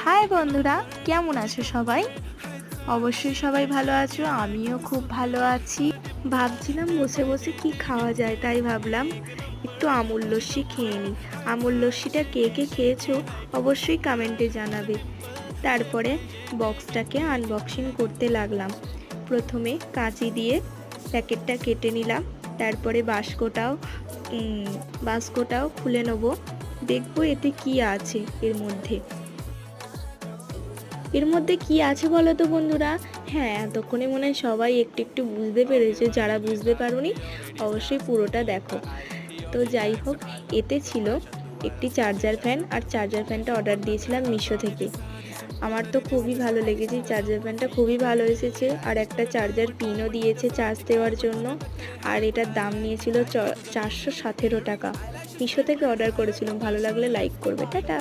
High বন্ধুরা, কেমন আছো সবাই? অবশ্যই সবাই ভালো আছো, আমিও খুব ভালো আছি। ভাবছিলাম বসে বসে কি খাওয়া যায়, তাই ভাবলাম একটু আমুল লস্যি খেয়ে নিই। আমুল লস্যিটা কে কে খেয়েছো অবশ্যই কমেন্টে জানাবে। তারপরে বক্সটাকে আনবক্সিং করতে লাগলাম। প্রথমে কাঁচি দিয়ে প্যাকেটটা কেটে নিলাম, তারপরে বাস্কটাও খুলে নেবো। দেখবো এতে কি আছে এর মধ্যে কি আছে বলো তো বন্ধুরা? হ্যাঁ, এতক্ষণে মনে হয় সবাই একটু একটু বুঝতে পেরেছে। যারা বুঝতে পারোনি অবশ্যই পুরোটা দেখো। তো যাই হোক, এতে ছিল একটি চার্জার ফ্যান, আর চার্জার ফ্যানটা অর্ডার দিয়েছিলাম মিশো থেকে। আমার তো খুবই ভালো লেগেছে, চার্জার ফ্যানটা খুবই ভালো এসেছে। আর একটা চার্জার পিনও দিয়েছে চার্জ দেওয়ার জন্য। আর এটার দাম নিয়েছিল 417 টাকা। মিশো থেকে অর্ডার করেছিলাম। ভালো লাগলে লাইক করবে। টাটা।